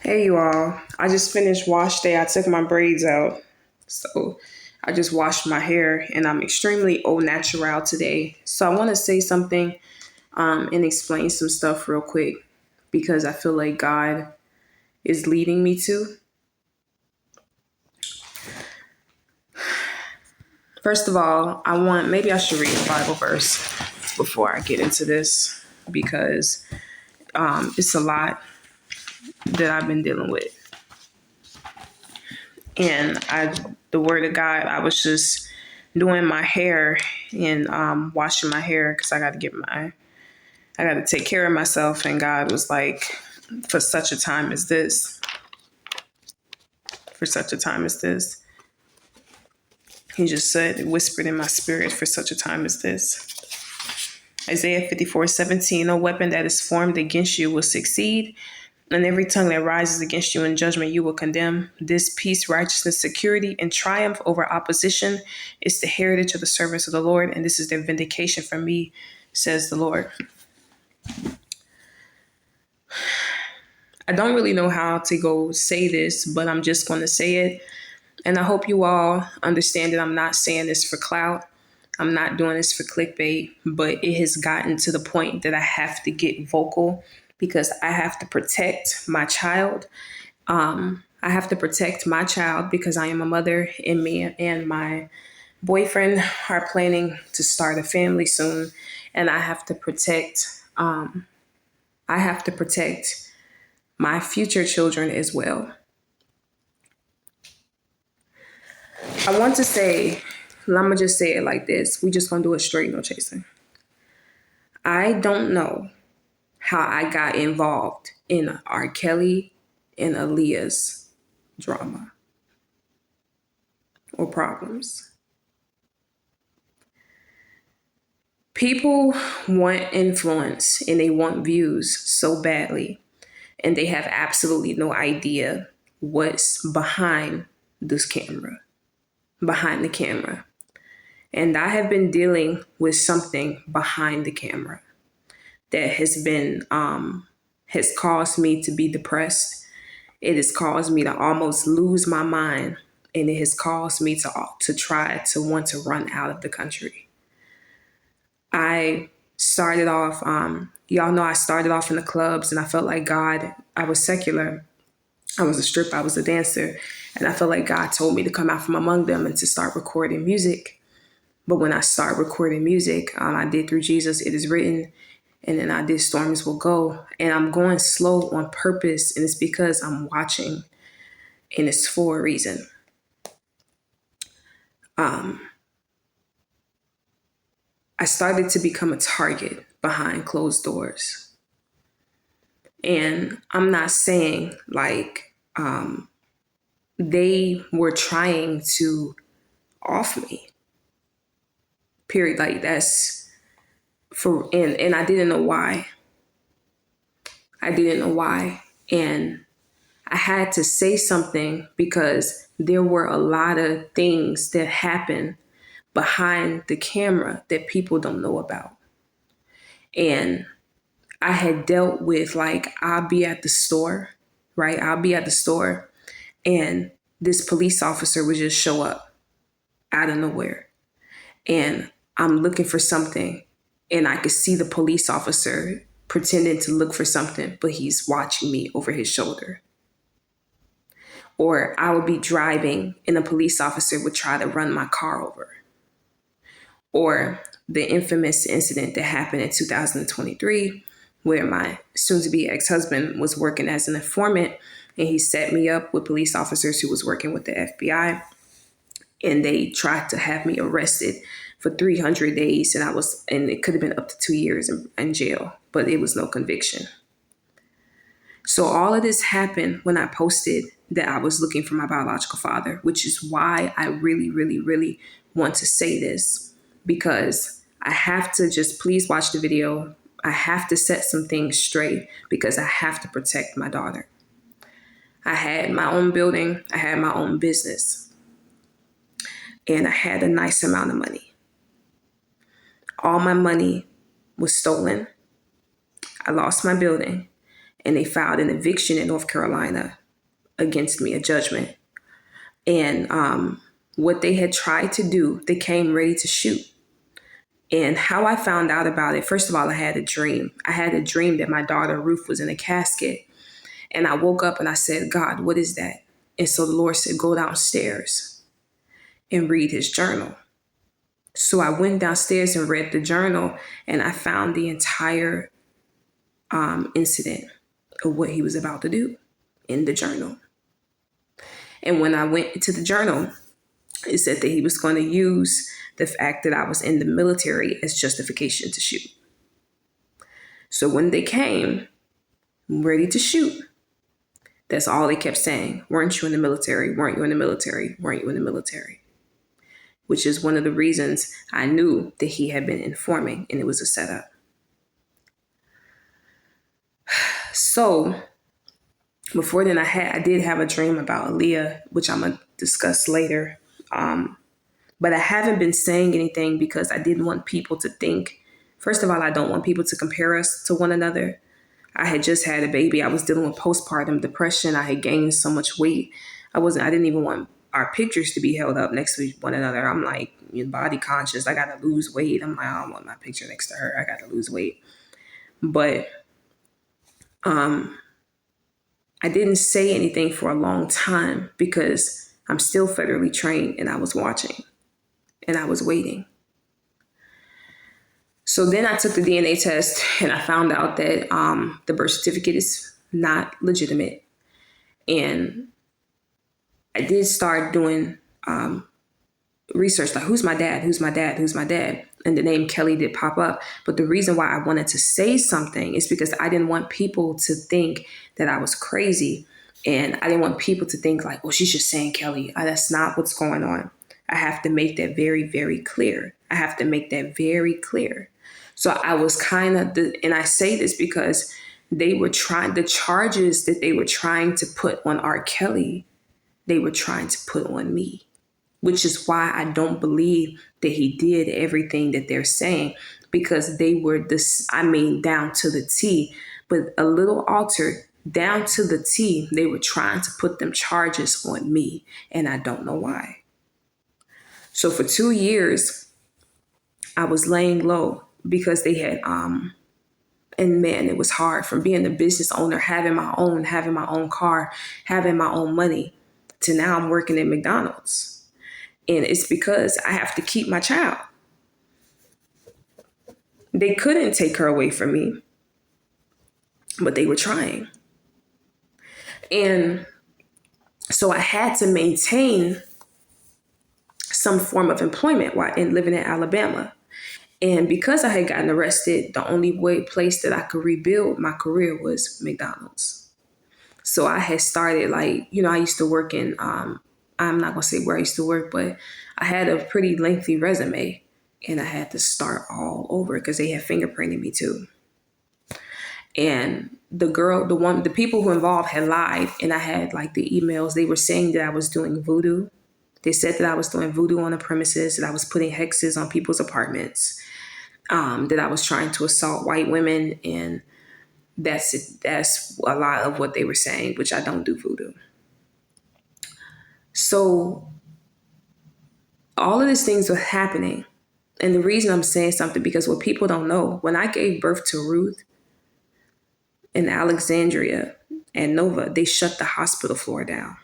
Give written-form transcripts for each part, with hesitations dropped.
Hey you all, I just finished wash day. I took my braids out. So I just washed my hair and I'm extremely au natural today. So I want to say something and explain some stuff real quick because I feel like God is leading me to. First of all, maybe I should read a Bible verse before I get into this because it's a lot that I've been dealing with. And the word of God, I was just doing my hair and washing my hair because I got to take care of myself. And God was like, for such a time as this, for such a time as this, he just whispered in my spirit, for such a time as this. Isaiah 54:17, no weapon that is formed against you will succeed, and every tongue that rises against you in judgment you will condemn. This peace, righteousness, security, and triumph over opposition is the heritage of the servants of the Lord, and this is their vindication from me, says the Lord. I don't really know how to go say this, but I'm just going to say it. And I hope you all understand that I'm not saying this for clout. I'm not doing this for clickbait, but it has gotten to the point that I have to get vocal because I have to protect my child. I have to protect my child because I am a mother, and me and my boyfriend are planning to start a family soon, and I have to protect. I have to protect my future children as well. I want to say, I'm gonna just say it like this. We just gonna do it straight, no chasing. I don't know how I got involved in R.Kelly and Aaliyah's drama or problems. People want influence and they want views so badly, and they have absolutely no idea what's behind the camera. And I have been dealing with something behind the camera that has caused me to be depressed. It has caused me to almost lose my mind, and it has caused me to try to want to run out of the country. I started off, y'all know I started off in the clubs, and I felt like God. I was secular. I was a stripper. I was a dancer, and I felt like God told me to come out from among them and to start recording music. But when I start recording music, I did Through Jesus, It Is Written, and then I did Storms Will Go. And I'm going slow on purpose, and it's because I'm watching, and it's for a reason. I started to become a target behind closed doors. And I'm not saying like they were trying to off me. Period. Like that's and I didn't know why. And I had to say something because there were a lot of things that happened behind the camera that people don't know about. And I had dealt with, like, I'll be at the store, right? I'll be at the store and this police officer would just show up out of nowhere. And I'm looking for something, and I could see the police officer pretending to look for something, but he's watching me over his shoulder. Or I would be driving and a police officer would try to run my car over. Or the infamous incident that happened in 2023 where my soon-to-be ex-husband was working as an informant, and he set me up with police officers who was working with the FBI, and they tried to have me arrested for 300 days, and it could have been up to 2 years in jail, but it was no conviction. So all of this happened when I posted that I was looking for my biological father, which is why I really, really, really want to say this, because I have to just please watch the video. I have to set some things straight because I have to protect my daughter. I had my own building. I had my own business. And I had a nice amount of money. All my money was stolen. I lost my building. and they filed an eviction in North Carolina against me, a judgment. And what they had tried to do, they came ready to shoot. And how I found out about it, first of all, I had a dream. I had a dream that my daughter Ruth was in a casket. And I woke up and I said, God, what is that? And so the Lord said, go downstairs and read his journal. So I went downstairs and read the journal, and I found the entire incident of what he was about to do in the journal. And when I went into the journal, it said that he was going to use the fact that I was in the military as justification to shoot. So when they came ready to shoot, that's all they kept saying. Weren't you in the military? Weren't you in the military? Weren't you in the military? Which is one of the reasons I knew that he had been informing, and it was a setup. So before then, I did have a dream about Aaliyah, which I'm gonna discuss later. But I haven't been saying anything because I didn't want people to think. First of all, I don't want people to compare us to one another. I had just had a baby. I was dealing with postpartum depression. I had gained so much weight. I didn't even want our pictures to be held up next to one another. I'm like, body conscious. I gotta lose weight. I'm like, I don't want my picture next to her. I gotta lose weight. But I didn't say anything for a long time because I'm still federally trained, and I was watching and I was waiting. So then I took the DNA test, and I found out that the birth certificate is not legitimate. And I did start doing research, like who's my dad, who's my dad, who's my dad? And the name Kelly did pop up. But the reason why I wanted to say something is because I didn't want people to think that I was crazy. And I didn't want people to think like, well, she's just saying Kelly. That's not what's going on. I have to make that very, very clear. I have to make that very clear. So I was and I say this because the charges that they were trying to put on R.Kelly, they were trying to put on me, which is why I don't believe that he did everything that they're saying, because they were down to the T, but a little altered down to the T. They were trying to put them charges on me, and I don't know why. So for 2 years, I was laying low because they had, and man, it was hard from being a business owner, having my own car, having my own money, to now I'm working at McDonald's. And it's because I have to keep my child. They couldn't take her away from me, but they were trying. And so I had to maintain some form of employment while living in Alabama. And because I had gotten arrested, the only place that I could rebuild my career was McDonald's. So I had started I used to work in, I'm not going to say where I used to work, but I had a pretty lengthy resume, and I had to start all over because they had fingerprinted me too. And the people who involved had lied, and I had the emails. They were saying that I was doing voodoo. They said that I was doing voodoo on the premises, that I was putting hexes on people's apartments, that I was trying to assault white women. And that's it. That's a lot of what they were saying, which I don't do voodoo. So all of these things were happening. And the reason I'm saying something, because what people don't know, when I gave birth to Ruth in Alexandria and Nova, they shut the hospital floor down.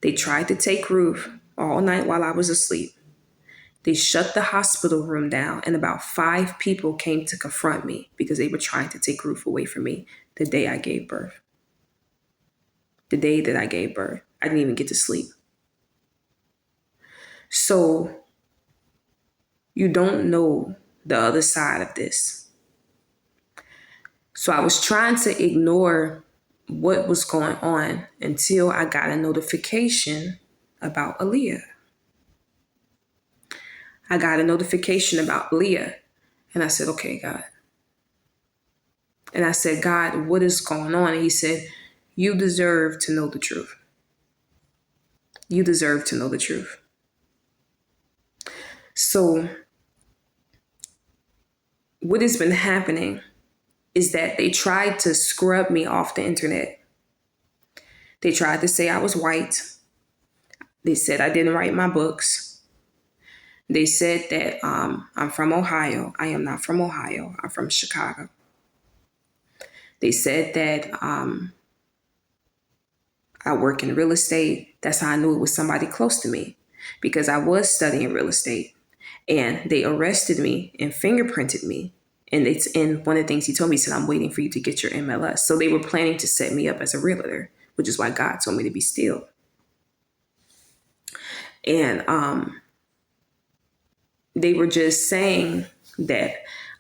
They tried to take Ruth all night while I was asleep. They shut the hospital room down, and about 5 people came to confront me because they were trying to take Ruth away from me the day I gave birth. The day that I gave birth, I didn't even get to sleep. So you don't know the other side of this. So I was trying to ignore what was going on until I got a notification about Aaliyah. I got a notification about Aaliyah, and I said, okay, God. And I said, God, what is going on? And he said, you deserve to know the truth. You deserve to know the truth. So what has been happening is that they tried to scrub me off the internet. They tried to say I was white. They said I didn't write my books. They said that I'm from Ohio. I am not from Ohio. I'm from Chicago. They said that I work in real estate. That's how I knew it was somebody close to me, because I was studying real estate. And they arrested me and fingerprinted me. And one of the things he told me, he said, I'm waiting for you to get your MLS. So they were planning to set me up as a realtor, which is why God told me to be still. And they were just saying that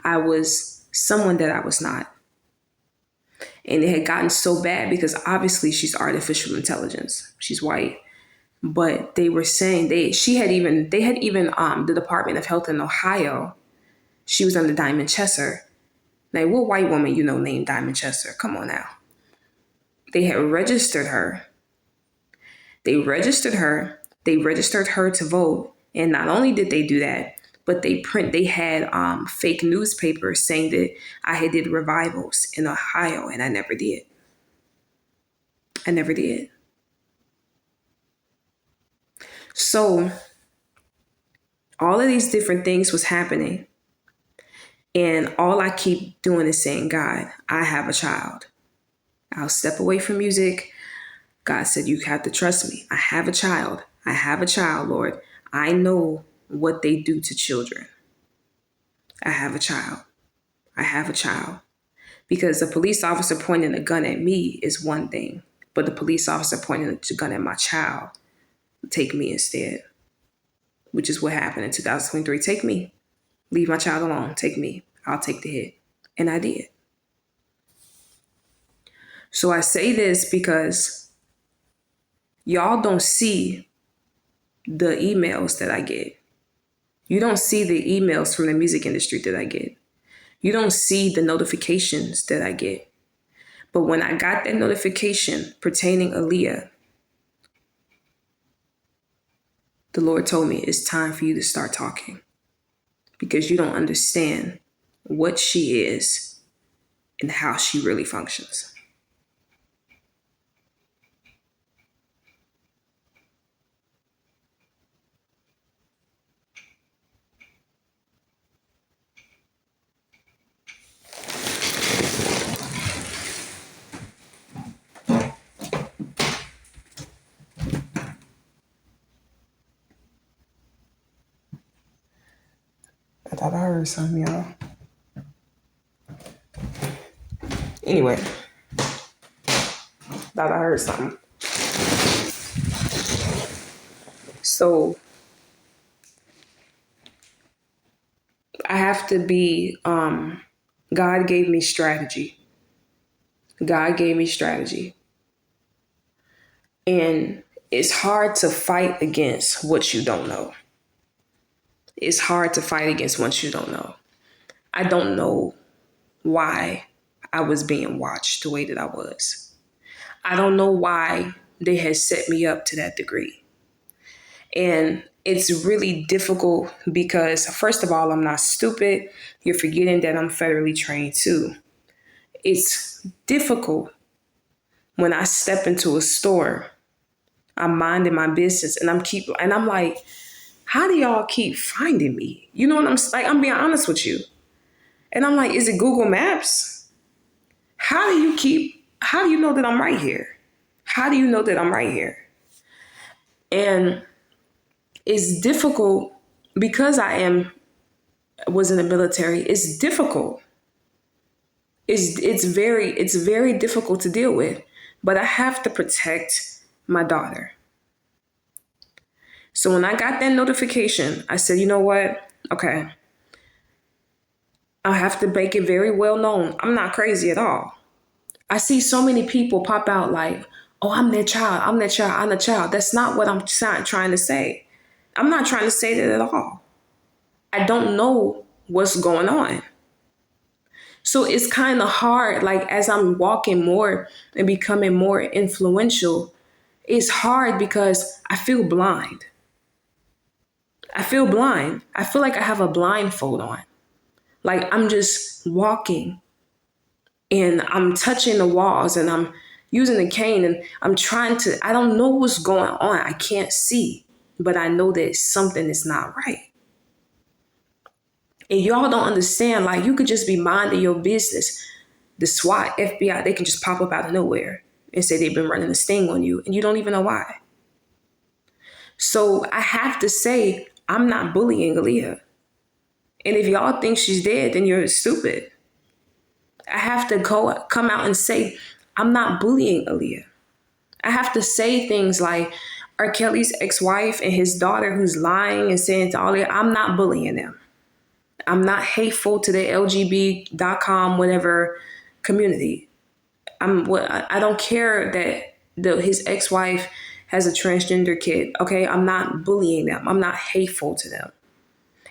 I was someone that I was not. And it had gotten so bad because obviously she's artificial intelligence. She's white. But they were saying they had even the Department of Health in Ohio. She was under Diamond Chesser. Like, what white woman named Diamond Chesser? Come on now. They had registered her. They registered her to vote. And not only did they do that, but they had fake newspapers saying that I had did revivals in Ohio, and I never did. I never did. So all of these different things was happening. And all I keep doing is saying, God, I have a child. I'll step away from music. God said, you have to trust me. I have a child. I have a child, Lord. I know what they do to children. I have a child. I have a child. Because the police officer pointing a gun at me is one thing, but the police officer pointing a gun at my child would take me instead, which is what happened in 2023. Take me. Leave my child alone. Take me. I'll take the hit. And I did. So I say this because y'all don't see the emails that I get. You don't see the emails from the music industry that I get. You don't see the notifications that I get. But when I got that notification pertaining Aaliyah, the Lord told me it's time for you to start talking, because you don't understand what she is and how she really functions. I thought I heard something, y'all. Anyway, thought I heard something. So I have to be, God gave me strategy. God gave me strategy. And it's hard to fight against what you don't know. It's hard to fight against what you don't know. I don't know why I was being watched the way that I was. I don't know why they had set me up to that degree. And it's really difficult because, first of all, I'm not stupid. You're forgetting that I'm federally trained too. It's difficult when I step into a store, I'm minding my business, and I'm like, how do y'all keep finding me? You know what I'm like? I'm being honest with you. And I'm like, is it Google Maps? How do you know that I'm right here? How do you know that I'm right here? And it's difficult because was in the military. It's difficult. It's very difficult to deal with, but I have to protect my daughter. So when I got that notification, I said, you know what? Okay. I have to make it very well known. I'm not crazy at all. I see so many people pop out like, oh, I'm their child. I'm their child. I'm the child. That's not what I'm trying to say. I'm not trying to say that at all. I don't know what's going on. So it's kind of hard, like as I'm walking more and becoming more influential, it's hard because I feel blind. I feel blind. I feel like I have a blindfold on. Like I'm just walking and I'm touching the walls and I'm using the cane and I don't know what's going on. I can't see, but I know that something is not right. And y'all don't understand, like, you could just be minding your business. The SWAT, FBI, they can just pop up out of nowhere and say they've been running a sting on you and you don't even know why. So I have to say, I'm not bullying Aaliyah. And if y'all think she's dead, then you're stupid. I have to come out and say, I'm not bullying Aaliyah. I have to say things like R.Kelly's ex-wife and his daughter who's lying and saying to Aaliyah, I'm not bullying them. I'm not hateful to the LGB.com, whatever community. I don't care that his ex-wife has a transgender kid. Okay, I'm not bullying them. I'm not hateful to them.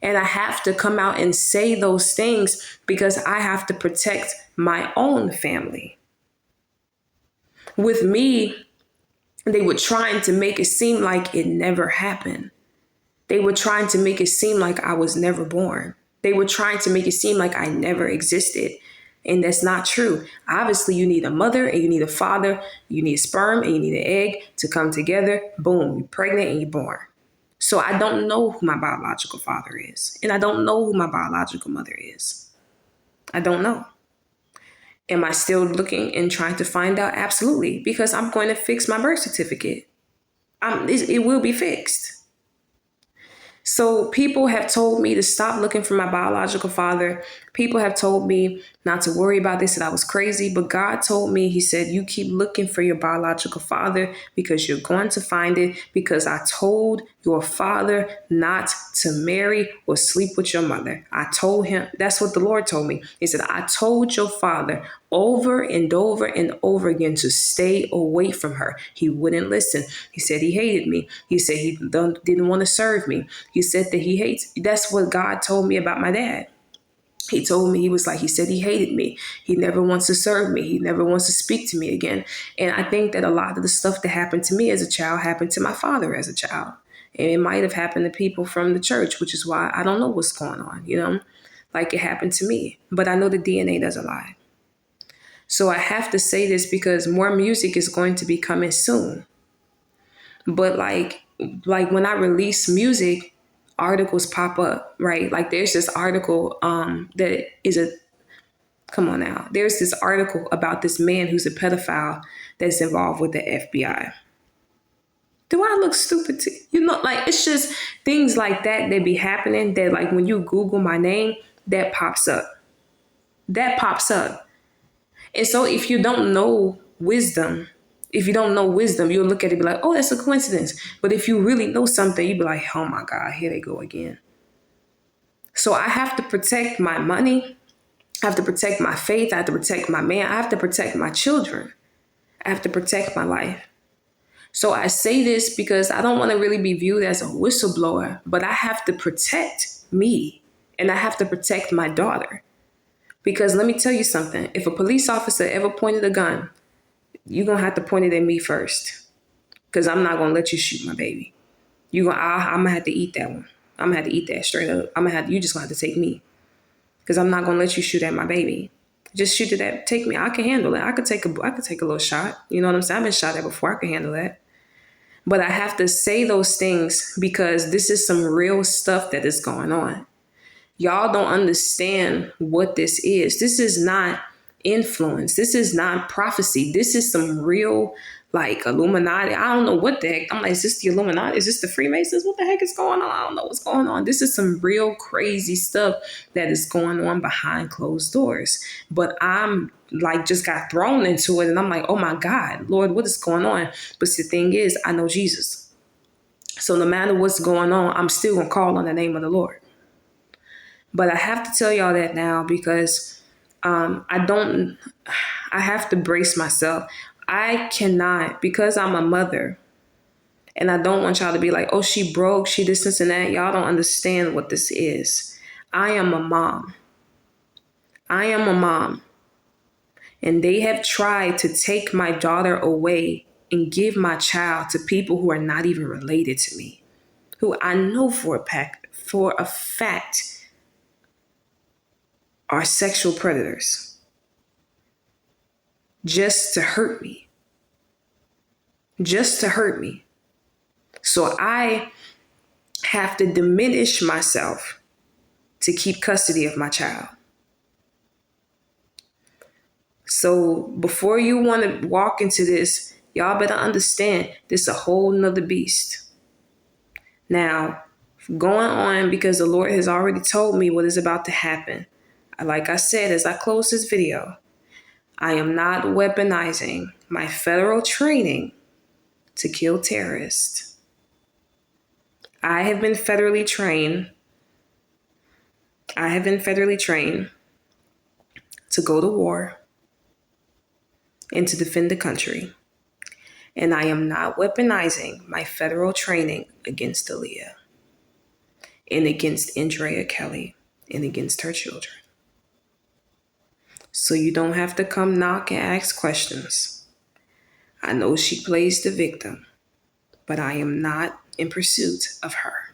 And I have to come out and say those things because I have to protect my own family. With me, they were trying to make it seem like it never happened. They were trying to make it seem like I was never born. They were trying to make it seem like I never existed. And that's not true. Obviously, you need a mother and you need a father. You need a sperm and you need an egg to come together. Boom, you're pregnant and you're born. So I don't know who my biological father is. And I don't know who my biological mother is. I don't know. Am I still looking and trying to find out? Absolutely. Because I'm going to fix my birth certificate. It will be fixed. So people have told me to stop looking for my biological father. People have told me not to worry about this, that I was crazy. But God told me, he said, you keep looking for your biological father because you're going to find it, because I told your father not to marry or sleep with your mother. I told him, that's what the Lord told me. He said, I told your father over and over and over again to stay away from her. He wouldn't listen. He said he hated me. He said he didn't want to serve me. He said that he hates. That's what God told me about my dad. He told me, he said he hated me. He never wants to serve me. He never wants to speak to me again. And I think that a lot of the stuff that happened to me as a child happened to my father as a child. And it might have happened to people from the church, which is why I don't know what's going on, like it happened to me. But I know the DNA doesn't lie. So I have to say this because more music is going to be coming soon. But like when I release music, articles pop up, right? Like there's this article that is come on now. There's this article about this man who's a pedophile that's involved with the FBI. Do I look stupid to you? Like it's just things like that be happening that like when you Google my name, that pops up. That pops up. And so if you don't know wisdom, you'll look at it and be like, oh, that's a coincidence. But if you really know something, you'll be like, oh my God, here they go again. So I have to protect my money. I have to protect my faith. I have to protect my man. I have to protect my children. I have to protect my life. So I say this because I don't want to really be viewed as a whistleblower, but I have to protect me and I have to protect my daughter. Because let me tell you something. If a police officer ever pointed a gun, you're going to have to point it at me first. Because I'm not going to let you shoot my baby. I'm going to have to eat that one. I'm going to have to eat that straight up. You just going to have to take me. Because I'm not going to let you shoot at my baby. Just shoot it take me. I can handle it. I could take a little shot. You know what I'm saying? I've been shot at before. I can handle that. But I have to say those things because this is some real stuff that is going on. Y'all don't understand what this is. This is not influence. This is not prophecy. This is some real, like, Illuminati. I don't know what the heck. I'm like, is this the Illuminati? Is this the Freemasons? What the heck is going on? I don't know what's going on. This is some real crazy stuff that is going on behind closed doors. But I'm like, just got thrown into it. And I'm like, oh my God, Lord, what is going on? But the thing is, I know Jesus. So no matter what's going on, I'm still going to call on the name of the Lord. But I have to tell y'all that now because I have to brace myself. I cannot, because I'm a mother, and I don't want y'all to be like, oh, she broke, she this and that. Y'all don't understand what this is. I am a mom. I am a mom. And they have tried to take my daughter away and give my child to people who are not even related to me, who I know for a fact are sexual predators. just to hurt me. Just to hurt me. So I have to diminish myself to keep custody of my child. So before you want to walk into this, y'all better understand this is a whole nother beast. Now, going on because the Lord has already told me what is about to happen. Like I said, as I close this video, I am not weaponizing my federal training to kill terrorists. I have been federally trained. To go to war and to defend the country. And I am not weaponizing my federal training against Aaliyah and against R.Kelly and against her children. So you don't have to come knock and ask questions. I know she plays the victim, but I am not in pursuit of her.